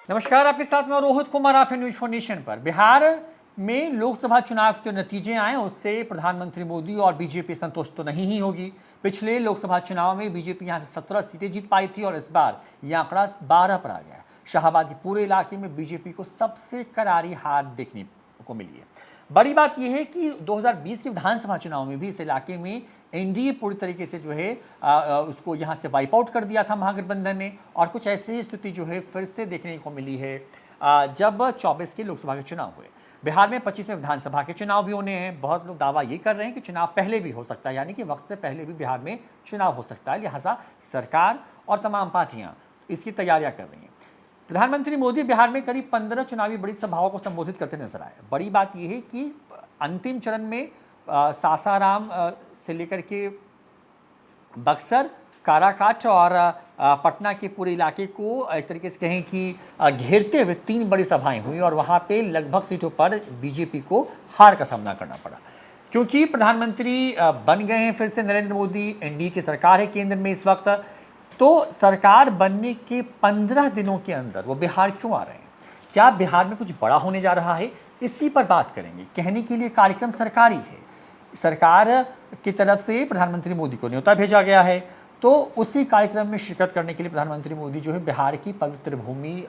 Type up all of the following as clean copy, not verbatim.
नमस्कार, आपके साथ मैं रोहित कुमार, आप हैं न्यूज फॉर नेशन पर। बिहार में लोकसभा चुनाव के जो नतीजे आए उससे प्रधानमंत्री मोदी और बीजेपी संतुष्ट तो नहीं ही होगी। पिछले लोकसभा चुनाव में बीजेपी यहां से 17 सीटें जीत पाई थी और इस बार यह आंकड़ा 12 पर आ गया। शाहबाद के पूरे इलाके में बीजेपी को सबसे करारी हार देखने को मिली है। बड़ी बात यह है कि 2020 के विधानसभा चुनाव में भी इस इलाके में एनडीए पूरी तरीके से जो है उसको यहाँ से वाइप आउट कर दिया था महागठबंधन ने, और कुछ ऐसी ही स्थिति जो है फिर से देखने को मिली है जब 24 के लोकसभा के चुनाव हुए। बिहार में 25 में विधानसभा के चुनाव भी होने हैं। बहुत लोग दावा ये कर रहे हैं कि चुनाव पहले भी हो सकता है, यानी कि वक्त से पहले भी बिहार में चुनाव हो सकता है। लिहाजा सरकार और तमाम पार्टियां इसकी तैयारियां कर रही हैं। प्रधानमंत्री मोदी बिहार में करीब 15 चुनावी बड़ी सभाओं को संबोधित करते नजर आए। बड़ी बात यह है कि अंतिम चरण में सासाराम से लेकर के बक्सर, काराकाट और पटना के पूरे इलाके को एक तरीके से कहें कि घेरते हुए 3 बड़ी सभाएं हुई और वहां पे लगभग सीटों पर बीजेपी को हार का सामना करना पड़ा, क्योंकि प्रधानमंत्री बन गए हैं फिर से नरेंद्र मोदी। एनडीए की सरकार है केंद्र में इस वक्त। तो सरकार बनने के 15 दिनों के अंदर वो बिहार क्यों आ रहे हैं? क्या बिहार में कुछ बड़ा होने जा रहा है? इसी पर बात करेंगे। कहने के लिए कार्यक्रम सरकारी है, सरकार की तरफ से प्रधानमंत्री मोदी को न्योता भेजा गया है, तो उसी कार्यक्रम में शिरकत करने के लिए प्रधानमंत्री मोदी जो है बिहार की पवित्र भूमि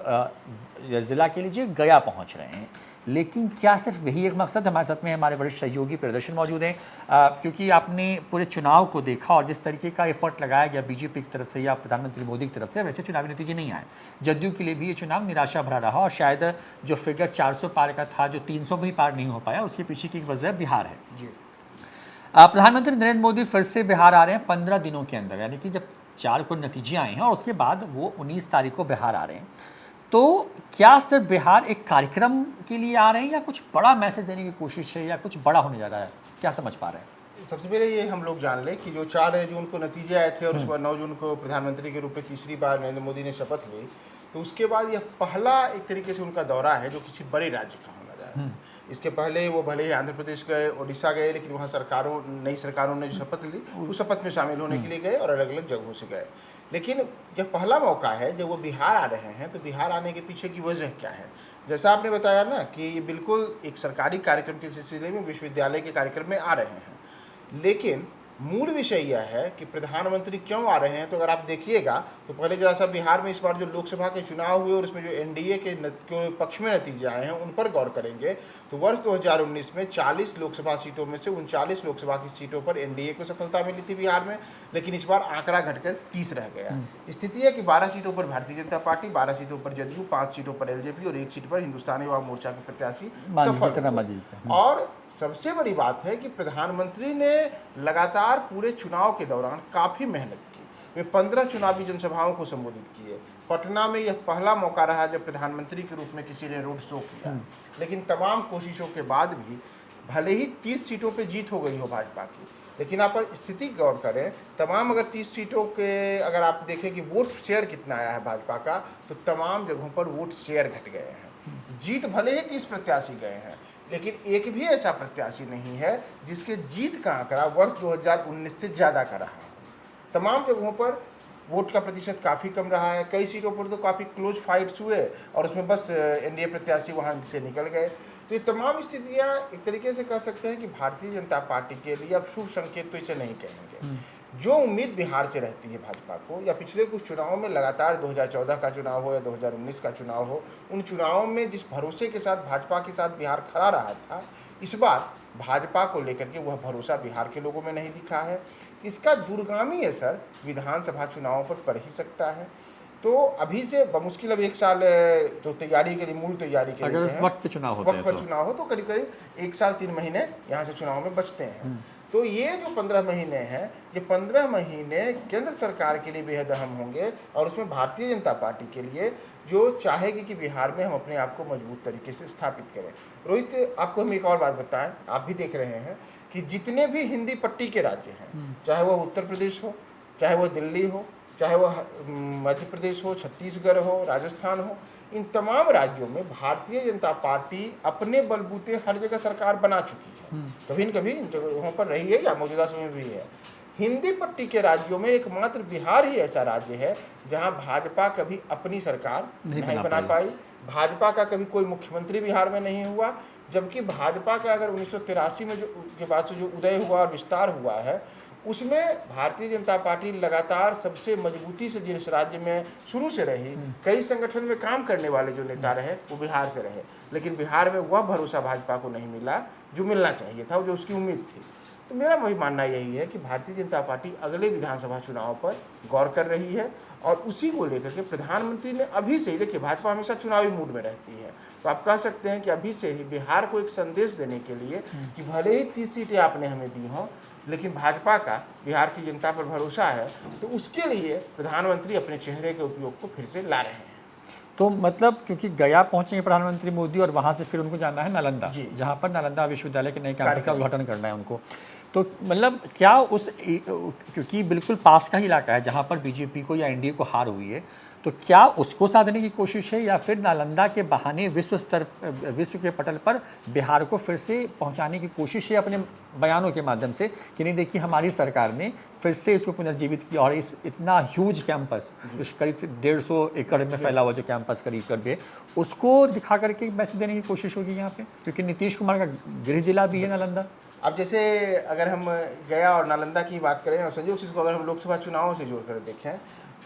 जिला के लिए गया पहुंच रहे हैं। लेकिन क्या सिर्फ यही एक मकसद? हमारे साथ में हमारे वरिष्ठ सहयोगी प्रदर्शन मौजूद हैं, क्योंकि आपने पूरे चुनाव को देखा और जिस तरीके का एफर्ट लगाया गया बीजेपी की तरफ से या प्रधानमंत्री मोदी की तरफ से, वैसे चुनावी नतीजे नहीं आए। जदयू के लिए भी ये चुनाव निराशा भरा रहा और शायद जो फिगर 400 पार का था, जो 300 भी पार नहीं हो पाया, उसके पीछे की एक वजह बिहार है जी। प्रधानमंत्री नरेंद्र मोदी फिर से बिहार आ रहे हैं 15 दिनों के अंदर, यानी कि जब 4 को नतीजे आए हैं और उसके बाद वो 19 तारीख को बिहार आ रहे हैं। तो क्या सिर्फ बिहार एक कार्यक्रम के लिए आ रहे हैं या कुछ बड़ा मैसेज देने की कोशिश है या कुछ बड़ा होने जा रहा है? क्या समझ पा रहे हैं? सबसे पहले ये हम लोग जान लें कि जो 4 जून को नतीजे आए थे और उसके बाद 9 जून को प्रधानमंत्री के रूप में तीसरी बार नरेंद्र मोदी ने शपथ ली, तो उसके बाद यह पहला एक तरीके से उनका दौरा है जो किसी बड़े राज्य का होना जा रहा है। इसके पहले वो भले ही आंध्र प्रदेश गए, उड़ीसा गए, लेकिन वहाँ नई सरकारों ने जो शपथ ली उस शपथ में शामिल होने के लिए गए और अलग अलग जगहों से गए। लेकिन यह पहला मौका है जब वो बिहार आ रहे हैं, तो बिहार आने के पीछे की वजह क्या है? जैसा आपने बताया ना कि ये बिल्कुल एक सरकारी कार्यक्रम के सिलसिले में विश्वविद्यालय के कार्यक्रम में आ रहे हैं, लेकिन मूल विषय यह है कि प्रधानमंत्री क्यों आ रहे हैं। तो अगर आप देखिएगा तो पहले जरा सा बिहार में इस बार जो लोकसभा के चुनाव हुए और उसमें जो एनडीए के पक्ष में नतीजे आए हैं उन पर गौर करेंगे तो वर्ष 2019 में 40 लोकसभा सीटों में से 39 लोकसभा की सीटों पर एनडीए को सफलता मिली थी बिहार में, लेकिन इस बार आंकड़ा घटकर 30 रह गया। स्थिति है कि 12 सीटों पर भारतीय जनता पार्टी, 12 सीटों पर जदयू, 5 सीटों पर एलजेपी और 1 सीट पर हिंदुस्तानी अवाम मोर्चा के प्रत्याशी सफल। और सबसे बड़ी बात है कि प्रधानमंत्री ने लगातार पूरे चुनाव के दौरान काफ़ी मेहनत की। वे 15 चुनावी जनसभाओं को संबोधित किए। पटना में यह पहला मौका रहा जब प्रधानमंत्री के रूप में किसी ने रोड शो किया, लेकिन तमाम कोशिशों के बाद भी भले ही 30 सीटों पे जीत हो गई हो भाजपा की, लेकिन आप स्थिति गौर करें, तमाम अगर 30 सीटों के अगर आप देखें कि वोट शेयर कितना आया है भाजपा का, तो तमाम जगहों पर वोट शेयर घट गए हैं। जीत भले ही 30 प्रत्याशी गए हैं, लेकिन एक भी ऐसा प्रत्याशी नहीं है जिसके जीत का आंकड़ा वर्ष 2019 से ज़्यादा का रहा है। तमाम जगहों पर वोट का प्रतिशत काफ़ी कम रहा है। कई सीटों पर तो काफ़ी क्लोज फाइट्स हुए और उसमें बस एनडीए प्रत्याशी वहाँ से निकल गए। तो ये तमाम स्थितियाँ एक तरीके से कह सकते हैं कि भारतीय जनता पार्टी के लिए अब शुभ संकेत तो इसे नहीं कहेंगे। जो उम्मीद बिहार से रहती है भाजपा को, या पिछले कुछ चुनावों में लगातार 2014 का चुनाव हो या 2019 का चुनाव हो, उन चुनावों में जिस भरोसे के साथ भाजपा के साथ बिहार खड़ा रहा था, इस बार भाजपा को लेकर के वह भरोसा बिहार के लोगों में नहीं दिखा है। इसका दूरगामी असर विधानसभा चुनावों पर पड़ ही सकता है। तो अभी से बमुश्किल अब 1 साल जो तैयारी के लिए, मूल तैयारी के लिए वक्त पर चुनाव हो तो करीब करीब 1 साल 3 महीने यहाँ से चुनाव में बचते हैं। तो ये जो 15 महीने हैं, ये 15 महीने केंद्र सरकार के लिए बेहद अहम होंगे और उसमें भारतीय जनता पार्टी के लिए, जो चाहेगी कि बिहार में हम अपने आप को मजबूत तरीके से स्थापित करें। रोहित, आपको हम एक और बात बताएं, आप भी देख रहे हैं कि जितने भी हिंदी पट्टी के राज्य हैं, चाहे वह उत्तर प्रदेश हो, चाहे वह दिल्ली हो, चाहे वह मध्य प्रदेश हो, छत्तीसगढ़ हो, राजस्थान हो, इन तमाम राज्यों में भारतीय जनता पार्टी अपने बलबूते हर जगह सरकार बना चुकी है। कभी न कभी इन जगहों पर रही है या मौजूदा समय में भी है। हिंदी पट्टी के राज्यों में एकमात्र बिहार ही ऐसा राज्य है जहां भाजपा कभी अपनी सरकार नहीं बना पाई, भाजपा का कभी कोई मुख्यमंत्री बिहार में नहीं हुआ, जबकि भाजपा का अगर 1983 में जो के बाद से जो उदय हुआ और विस्तार हुआ है, उसमें भारतीय जनता पार्टी लगातार सबसे मजबूती से जिस राज्य में शुरू से रही, कई संगठन में काम करने वाले जो नेता रहे वो बिहार से रहे, लेकिन बिहार में वह भरोसा भाजपा को नहीं मिला जो मिलना चाहिए था, जो उसकी उम्मीद थी। तो मेरा वही मानना यही है कि भारतीय जनता पार्टी अगले विधानसभा चुनाव पर गौर कर रही है और उसी को लेकर के प्रधानमंत्री ने अभी से ही, देखिए भाजपा हमेशा चुनावी मूड में रहती है, तो आप कह सकते हैं कि अभी से ही बिहार को एक संदेश देने के लिए कि भले ही 30 सीटें आपने हमें दी हों, लेकिन भाजपा का बिहार की जनता पर भरोसा है, तो उसके लिए प्रधानमंत्री अपने चेहरे के उपयोग को फिर से ला रहे हैं। तो मतलब क्योंकि गया पहुंचेंगे प्रधानमंत्री मोदी और वहां से फिर उनको जाना है नालंदा, जहां पर नालंदा विश्वविद्यालय के नए कैंपस का उद्घाटन करना है उनको, तो मतलब क्या उस, क्योंकि बिल्कुल पास का ही इलाका है जहां पर बीजेपी को या एनडीए को हार हुई है, तो क्या उसको साधने की कोशिश है या फिर नालंदा के बहाने विश्व के पटल पर बिहार को फिर से पहुंचाने की कोशिश है अपने बयानों के माध्यम से कि नहीं देखिए हमारी सरकार ने फिर से इसको पुनर्जीवित किया और इस इतना ह्यूज कैंपस करीब 150 एकड़ में फैला हुआ जो कैंपस करीब करके उसको दिखा करके मैसेज देने की कोशिश होगी यहाँ पे, क्योंकि नीतीश कुमार का गृह जिला भी है नालंदा। अब जैसे अगर हम गया और नालंदा की बात करें और संयोग से इसको अगर हम लोकसभा चुनावों से जोड़कर देखें,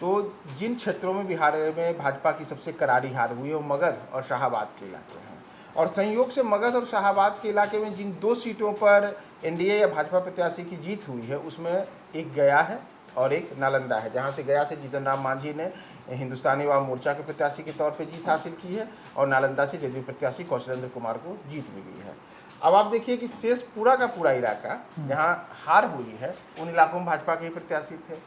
तो जिन क्षेत्रों में बिहार में भाजपा की सबसे करारी हार हुई है वो मगध और शाहाबाद के इलाके हैं, और संयोग से मगध और शाहाबाद के इलाके में जिन 2 सीटों पर एनडीए या भाजपा प्रत्याशी की जीत हुई है उसमें एक गया है और एक नालंदा है, जहां से गया से जीतन राम मांझी ने हिंदुस्तानी अवाम मोर्चा के प्रत्याशी के तौर पर जीत हासिल की है और नालंदा से जदयू प्रत्याशी कौशलेंद्र कुमार को जीत मिली है। अब आप देखिए कि शेष पूरा का पूरा इलाका जहां हार हुई है उन इलाकों में भाजपा के ही प्रत्याशी थे।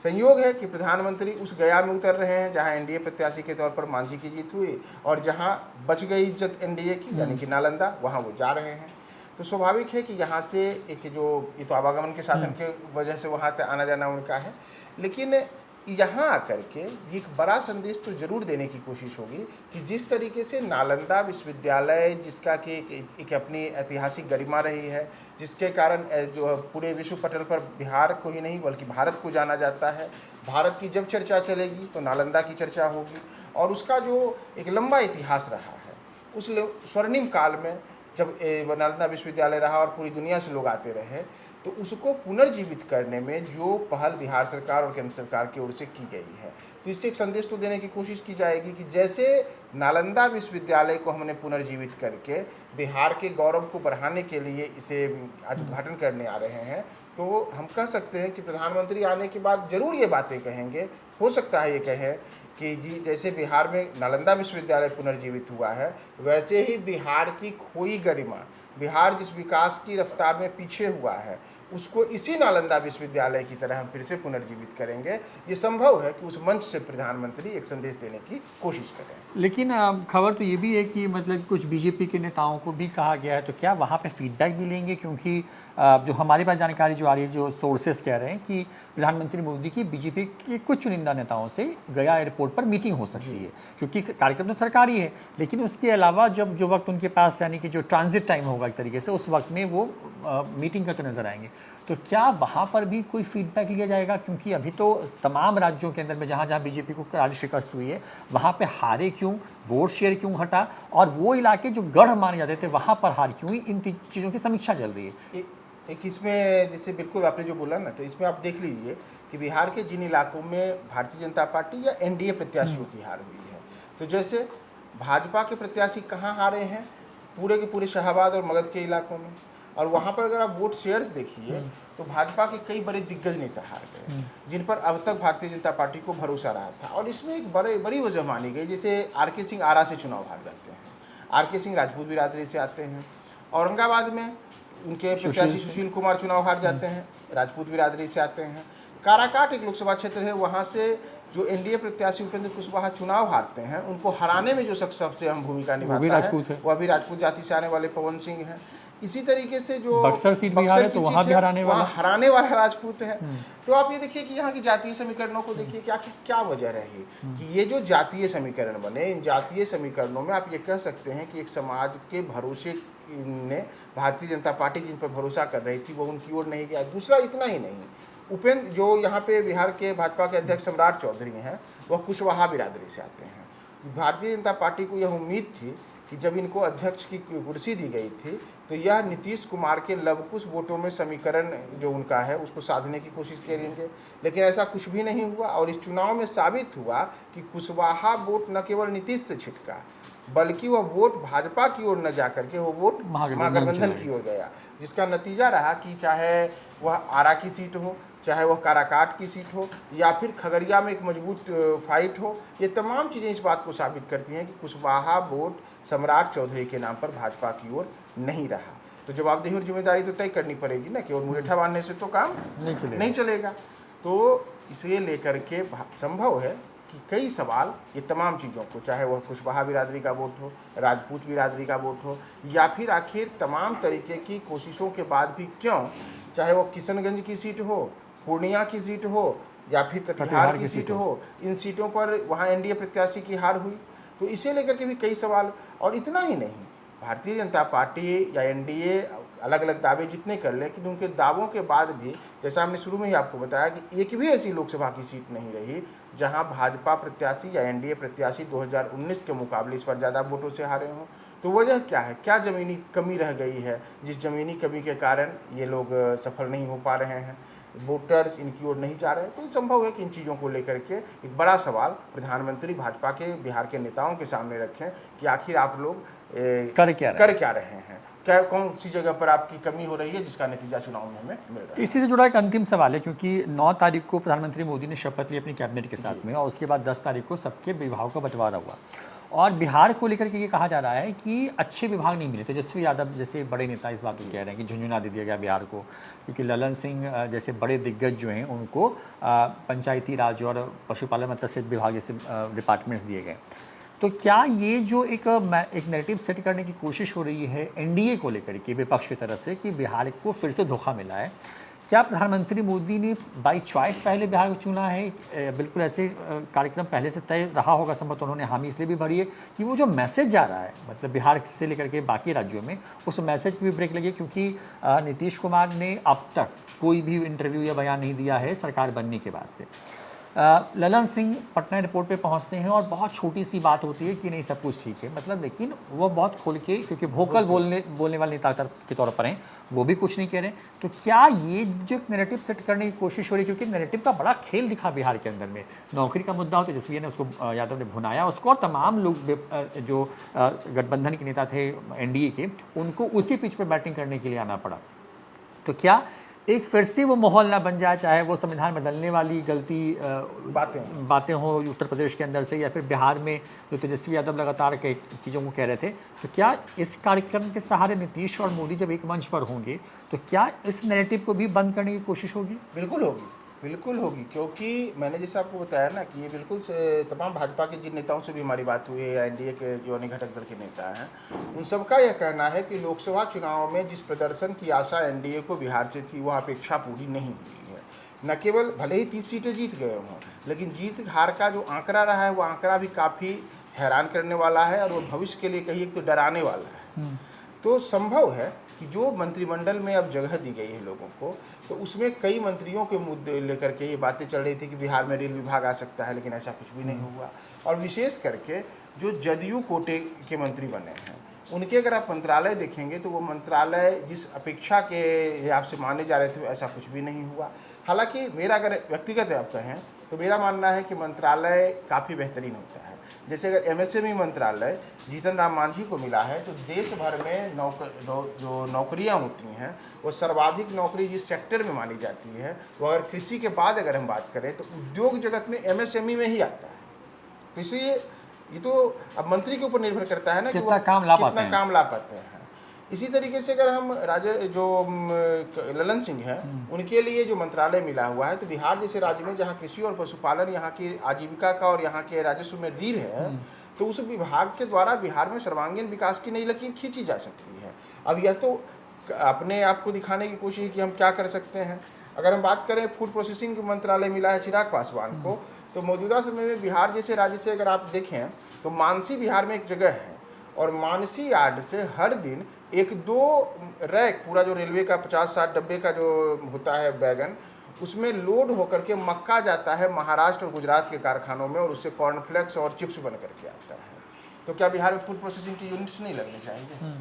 संयोग है कि प्रधानमंत्री उस गया में उतर रहे हैं जहां एनडीए प्रत्याशी के तौर पर मांझी की जीत हुई, और जहां बच गई इज्जत एनडीए की यानी कि नालंदा, वहां वो जा रहे हैं। तो स्वाभाविक है कि यहाँ से एक जो ये तो आवागमन के साधन के वजह से वहाँ से आना जाना उनका है, लेकिन यहाँ आकर के एक बड़ा संदेश तो जरूर देने की कोशिश होगी कि जिस तरीके से नालंदा विश्वविद्यालय, जिसका कि एक अपनी ऐतिहासिक गरिमा रही है, जिसके कारण जो पूरे विश्व पटल पर बिहार को ही नहीं बल्कि भारत को जाना जाता है, भारत की जब चर्चा चलेगी तो नालंदा की चर्चा होगी, और उसका जो एक लंबा इतिहास रहा है, उस स्वर्णिम काल में जब नालंदा विश्वविद्यालय रहा और पूरी दुनिया से लोग आते रहे, तो उसको पुनर्जीवित करने में जो पहल बिहार सरकार और केंद्र सरकार की ओर से की गई है, तो इससे एक संदेश तो देने की कोशिश की जाएगी कि जैसे नालंदा विश्वविद्यालय को हमने पुनर्जीवित करके बिहार के गौरव को बढ़ाने के लिए इसे आज उद्घाटन करने आ रहे हैं, तो हम कह सकते हैं कि प्रधानमंत्री आने के बाद जरूर ये बातें कहेंगे। हो सकता है ये कहें कि जी जैसे बिहार में नालंदा विश्वविद्यालय पुनर्जीवित हुआ है, वैसे ही बिहार की खोई गरिमा, बिहार जिस विकास की रफ्तार में पीछे हुआ है, उसको इसी नालंदा विश्वविद्यालय की तरह हम फिर से पुनर्जीवित करेंगे। ये संभव है कि उस मंच से प्रधानमंत्री एक संदेश देने की कोशिश करें। लेकिन खबर तो ये भी है कि मतलब कुछ बीजेपी के नेताओं को भी कहा गया है, तो क्या वहाँ पे फीडबैक भी लेंगे? क्योंकि जो हमारे पास जानकारी जो आ रही है, जो सोर्सेस कह रहे हैं कि प्रधानमंत्री मोदी की बीजेपी के कुछ चुनिंदा नेताओं से गया एयरपोर्ट पर मीटिंग हो सकती है, क्योंकि कार्यक्रम तो सरकारी है, लेकिन उसके अलावा जब जो वक्त उनके पास यानी कि जो ट्रांजिट टाइम होगा एक तरीके से, उस वक्त में वो मीटिंग करते नजर आएंगे। तो क्या वहाँ पर भी कोई फीडबैक लिया जाएगा? क्योंकि अभी तो तमाम राज्यों के अंदर में जहाँ जहाँ बीजेपी को करारी शिकस्त हुई है, वहाँ पे हारे क्यों, वोट शेयर क्यों घटा, और वो इलाके जो गढ़ माने जाते थे वहाँ पर हार क्यों हुई, इन चीज़ों की समीक्षा चल रही है। एक इसमें जैसे बिल्कुल आपने जो बोला ना, तो इसमें आप देख लीजिए कि बिहार के जिन इलाकों में भारतीय जनता पार्टी या एनडीए प्रत्याशियों की हार हुई है, तो जैसे भाजपा के प्रत्याशी कहाँ हारे हैं, पूरे के पूरे शाहाबाद और मगध के इलाकों में, और वहाँ पर अगर आप वोट शेयर्स देखिए तो भाजपा के कई बड़े दिग्गज नेता हार गए, जिन पर अब तक भारतीय जनता पार्टी को भरोसा रहा था। और इसमें एक बड़ी वजह मानी गई, जैसे आर.के. सिंह आरा से चुनाव हार जाते हैं, आर.के. सिंह राजपूत बिरादरी से आते हैं, औरंगाबाद में उनके प्रत्याशी सुशील कुमार चुनाव हार जाते हैं, राजपूत बिरादरी से आते हैं, काराकाट एक लोकसभा क्षेत्र है, वहाँ से जो एनडीए प्रत्याशी उपेंद्र कुशवाहा चुनाव हारते हैं, उनको हराने में जो शख्स सबसे अहम भूमिका निभाता है वह भी राजपूत जाति से आने वाले पवन सिंह हैं। इसी तरीके से जो बक्सर सीट भी है तो वहाँ भी हराने वाला राजपूत है। तो आप ये देखिए कि यहाँ की जातीय समीकरणों को देखिए क्या वजह रही कि ये जो जातीय समीकरण बने, इन जातीय समीकरणों में आप ये कह सकते हैं कि एक समाज के भरोसे ने भारतीय जनता पार्टी जिन पर भरोसा कर रही थी वो उनकी ओर नहीं गया। दूसरा इतना ही नहीं, उपेंद्र जो यहाँ पे बिहार के भाजपा के अध्यक्ष सम्राट चौधरी हैं, वह कुशवाहा बिरादरी से आते हैं। भारतीय जनता पार्टी को यह उम्मीद थी कि जब इनको अध्यक्ष की कुर्सी दी गई थी तो यह नीतीश कुमार के लवकुश वोटों में समीकरण जो उनका है उसको साधने की कोशिश करेंगे, लेकिन ऐसा कुछ भी नहीं हुआ। और इस चुनाव में साबित हुआ कि कुशवाहा वोट न केवल नीतीश से छिटका, बल्कि वह वोट भाजपा की ओर न जाकर के वो वोट महागठबंधन की ओर गया, जिसका नतीजा रहा कि चाहे वह आरा की सीट हो, चाहे वह काराकाट की सीट हो, या फिर खगड़िया में एक मजबूत फाइट हो, ये तमाम चीज़ें इस बात को साबित करती हैं कि कुशवाहा वोट सम्राट चौधरी के नाम पर भाजपा की ओर नहीं रहा। तो जवाबदेही और जिम्मेदारी तो तय करनी पड़ेगी ना, केवल मुरेठा बांधने से तो काम नहीं चलेगा। तो इसे लेकर के संभव है कि कई सवाल, ये तमाम चीज़ों को, चाहे वह कुशवाहा बिरादरी का वोट हो, राजपूत बिरादरी का वोट हो, या फिर आखिर तमाम तरीके की कोशिशों के बाद भी क्यों, चाहे वो किशनगंज की सीट हो, पूर्णिया की सीट हो, या फिर कटिहार की सीट हो, इन सीटों पर वहाँ एनडीए प्रत्याशी की हार हुई। तो इसे लेकर के भी कई सवाल। और इतना ही नहीं, भारतीय जनता पार्टी या एनडीए अलग अलग दावे जितने कर ले, लेकिन उनके दावों के बाद भी, जैसा हमने शुरू में ही आपको बताया, कि एक भी ऐसी लोकसभा की सीट नहीं रही जहां भाजपा प्रत्याशी या एनडीए प्रत्याशी 2019 के मुकाबले इस पर ज़्यादा वोटों से हारे हों। तो वजह क्या है, क्या ज़मीनी कमी रह गई है, जिस ज़मीनी कमी के कारण ये लोग सफल नहीं हो पा रहे हैं, वोटर्स इनकी ओर नहीं जा रहे हैं। तो संभव है कि इन चीज़ों को लेकर के एक बड़ा सवाल प्रधानमंत्री भाजपा के बिहार के नेताओं के सामने रखें कि आखिर आप लोग कर क्या रहे हैं, क्या कौन सी जगह पर आपकी कमी हो रही है, जिसका नतीजा चुनाव में हमें मिल रहा है। इसी से जुड़ा एक अंतिम सवाल है, क्योंकि 9 तारीख को प्रधानमंत्री मोदी ने शपथ ली अपनी कैबिनेट के साथ में, और उसके बाद 10 तारीख को सबके विभागों का बंटवारा हुआ, और बिहार को लेकर के ये कहा जा रहा है कि अच्छे विभाग नहीं मिले। तेजस्वी यादव जैसे बड़े नेता इस बात को कह रहे हैं कि झुंझुना दे दिया गया बिहार को, क्योंकि ललन सिंह जैसे बड़े दिग्गज जो हैं उनको पंचायती राज और पशुपालन मत्स्य विभाग जैसे डिपार्टमेंट्स दिए गए। तो क्या ये जो एक नैरेटिव सेट करने की कोशिश हो रही है एनडीए को लेकर के विपक्ष की तरफ से कि बिहार को फिर से धोखा मिला है, क्या प्रधानमंत्री मोदी ने बाई चॉइस पहले बिहार को चुना है? बिल्कुल ऐसे कार्यक्रम पहले से तय रहा होगा संभव, तो उन्होंने हामी इसलिए भी भरी है कि वो जो मैसेज जा रहा है, मतलब बिहार से लेकर के बाकी राज्यों में, उस मैसेज पर भी ब्रेक लगे, क्योंकि नीतीश कुमार ने अब तक कोई भी इंटरव्यू या बयान नहीं दिया है सरकार बनने के बाद से। ललन सिंह पटना रिपोर्ट पे पहुंचते हैं और बहुत छोटी सी बात होती है कि नहीं सब कुछ ठीक है, मतलब, लेकिन वो बहुत खोल के, क्योंकि भोकल बोलने वाले नेता के तौर पर हैं, वो भी कुछ नहीं कह रहे। तो क्या ये जो नैरेटिव सेट करने की कोशिश हो रही है, क्योंकि नैरेटिव का बड़ा खेल दिखा बिहार के अंदर में, नौकरी का मुद्दा हो, तेजस्वी ने उसको, यादव ने भुनाया उसको, और तमाम लोग जो गठबंधन के नेता थे एनडीए के, उनको उसी पिच पर बैटिंग करने के लिए आना पड़ा। तो क्या एक फिर से वो माहौल ना बन जाए, चाहे वो संविधान बदलने वाली गलती बातें हो उत्तर प्रदेश के अंदर से, या फिर बिहार में जो तेजस्वी यादव लगातार के चीज़ों को कह रहे थे, तो क्या इस कार्यक्रम के सहारे नीतीश और मोदी जब एक मंच पर होंगे तो क्या इस नैरेटिव को भी बंद करने की कोशिश होगी? बिल्कुल होगी, बिल्कुल होगी, क्योंकि मैंने जैसे आपको बताया ना कि ये बिल्कुल से तमाम भाजपा के जिन नेताओं से भी हमारी बात हुई है, एनडीए के जो अन्य घटक दल के नेता हैं, उन सबका यह कहना है कि लोकसभा चुनाव में जिस प्रदर्शन की आशा एनडीए को बिहार से थी, वह अपेक्षा पूरी नहीं हुई है। न केवल भले ही 30 सीटें जीत गए हों, लेकिन जीत हार का जो आंकड़ा रहा है, वो आंकड़ा भी काफ़ी हैरान करने वाला है, और वो भविष्य के लिए कहीं तो डराने वाला है। तो संभव है कि जो मंत्रिमंडल में अब जगह दी गई है लोगों को, तो उसमें कई मंत्रियों के मुद्दे लेकर के ये बातें चल रही थी कि बिहार में रेल विभाग आ सकता है, लेकिन ऐसा कुछ भी नहीं हुआ। और विशेष करके जो जदयू कोटे के मंत्री बने हैं, उनके अगर आप मंत्रालय देखेंगे तो वो मंत्रालय जिस अपेक्षा के हिसाब से माने जा रहे थे, ऐसा कुछ भी नहीं हुआ। हालांकि मेरा अगर व्यक्तिगत आप कहें तो मेरा मानना है कि मंत्रालय काफ़ी बेहतरीन होता है। जैसे अगर एमएसएमई मंत्रालय जीतन राम मांझी को मिला है, तो देश भर में जो नौकरियां होती हैं, वो सर्वाधिक नौकरी जिस सेक्टर में मानी जाती है, वो अगर कृषि के बाद अगर हम बात करें तो उद्योग जगत में एमएसएमई में ही आता है। तो इसलिए ये तो अब मंत्री के ऊपर निर्भर करता है ना कि कितना काम ला पाते हैं। इसी तरीके से अगर हम जो ललन सिंह हैं, उनके लिए जो मंत्रालय मिला हुआ है, तो बिहार जैसे राज्य में जहाँ कृषि और पशुपालन यहाँ की आजीविका का और यहाँ के राजस्व में रीढ़ है, तो उस विभाग के द्वारा बिहार में सर्वांगीण विकास की नई लकीर खींची जा सकती है। अब यह तो अपने आप को दिखाने की कोशिश कि हम क्या कर सकते हैं। अगर हम बात करें फूड प्रोसेसिंग मंत्रालय मिला है चिराग पासवान को, तो मौजूदा समय में बिहार जैसे राज्य से अगर आप देखें तो मानसी बिहार में एक जगह है, और मानसी यार्ड से हर दिन 1-2 रैक पूरा जो रेलवे का 50-60 डब्बे का जो होता है बैगन, उसमें लोड होकर के मक्का जाता है महाराष्ट्र और गुजरात के कारखानों में और उससे कॉर्नफ्लेक्स और चिप्स बन करके आता है। तो क्या बिहार में फूड प्रोसेसिंग की यूनिट्स नहीं लगने चाहिए?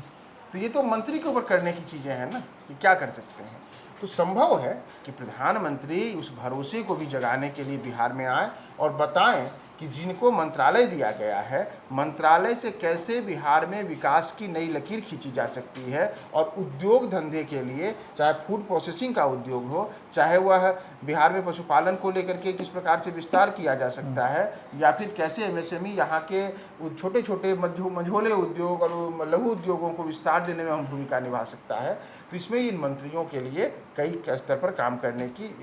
तो ये तो मंत्री के ऊपर करने की चीज़ें हैं ना कि क्या कर सकते हैं। तो संभव है कि प्रधानमंत्री उस भरोसे को भी जगाने के लिए बिहार में आए और बताएं कि जिनको मंत्रालय दिया गया है, मंत्रालय से कैसे बिहार में विकास की नई लकीर खींची जा सकती है और उद्योग धंधे के लिए, चाहे फूड प्रोसेसिंग का उद्योग हो, चाहे वह बिहार में पशुपालन को लेकर के किस प्रकार से विस्तार किया जा सकता है, या फिर कैसे एमएसएमई यहाँ के छोटे छोटे मझोले उद्योग और लघु उद्योगों को विस्तार देने में हम भूमिका निभा सकता है। तो इसमें इन मंत्रियों के लिए कई स्तर पर काम करने की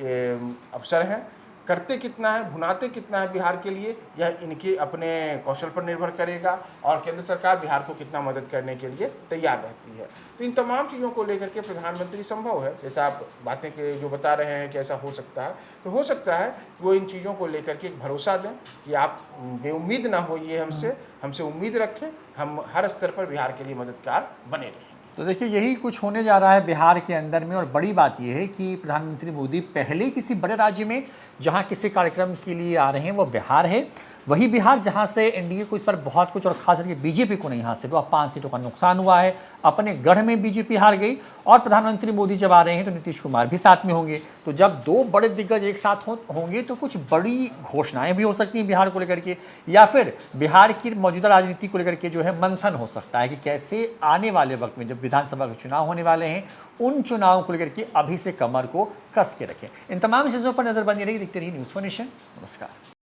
अवसर हैं। करते कितना है, भुनाते कितना है बिहार के लिए, यह इनके अपने कौशल पर निर्भर करेगा और केंद्र सरकार बिहार को कितना मदद करने के लिए तैयार रहती है। तो इन तमाम चीज़ों को लेकर के प्रधानमंत्री संभव है, जैसा आप बातें के जो बता रहे हैं कि ऐसा हो सकता है, तो हो सकता है वो इन चीज़ों को लेकर के एक भरोसा दें कि आप बेउम्मीद ना होइए हमसे उम्मीद रखें, हम हर स्तर पर बिहार के लिए मददगार बने रहें। तो देखिए यही कुछ होने जा रहा है बिहार के अंदर में। और बड़ी बात यह है कि प्रधानमंत्री मोदी पहले किसी बड़े राज्य में जहां किसी कार्यक्रम के लिए आ रहे हैं वो बिहार है, वही बिहार जहां से एनडीए को इस पर बहुत कुछ और खास करके बीजेपी को नहीं हासिल हुआ, 5 सीटों का नुकसान हुआ है, अपने गढ़ में बीजेपी हार गई। और प्रधानमंत्री मोदी जब आ रहे हैं तो नीतीश कुमार भी साथ में होंगे। तो जब 2 बड़े दिग्गज एक साथ होंगे तो कुछ बड़ी घोषणाएं भी हो सकती हैं बिहार को लेकर के, या फिर बिहार की मौजूदा राजनीति को लेकर के जो है मंथन हो सकता है कि कैसे आने वाले वक्त में जब विधानसभा के चुनाव होने वाले हैं उन चुनावों को लेकर के अभी से कमर को कस के रखें। इन तमाम चीज़ों पर नजर बनी रही। देखते रहिए न्यूज़4नेशन। नमस्कार।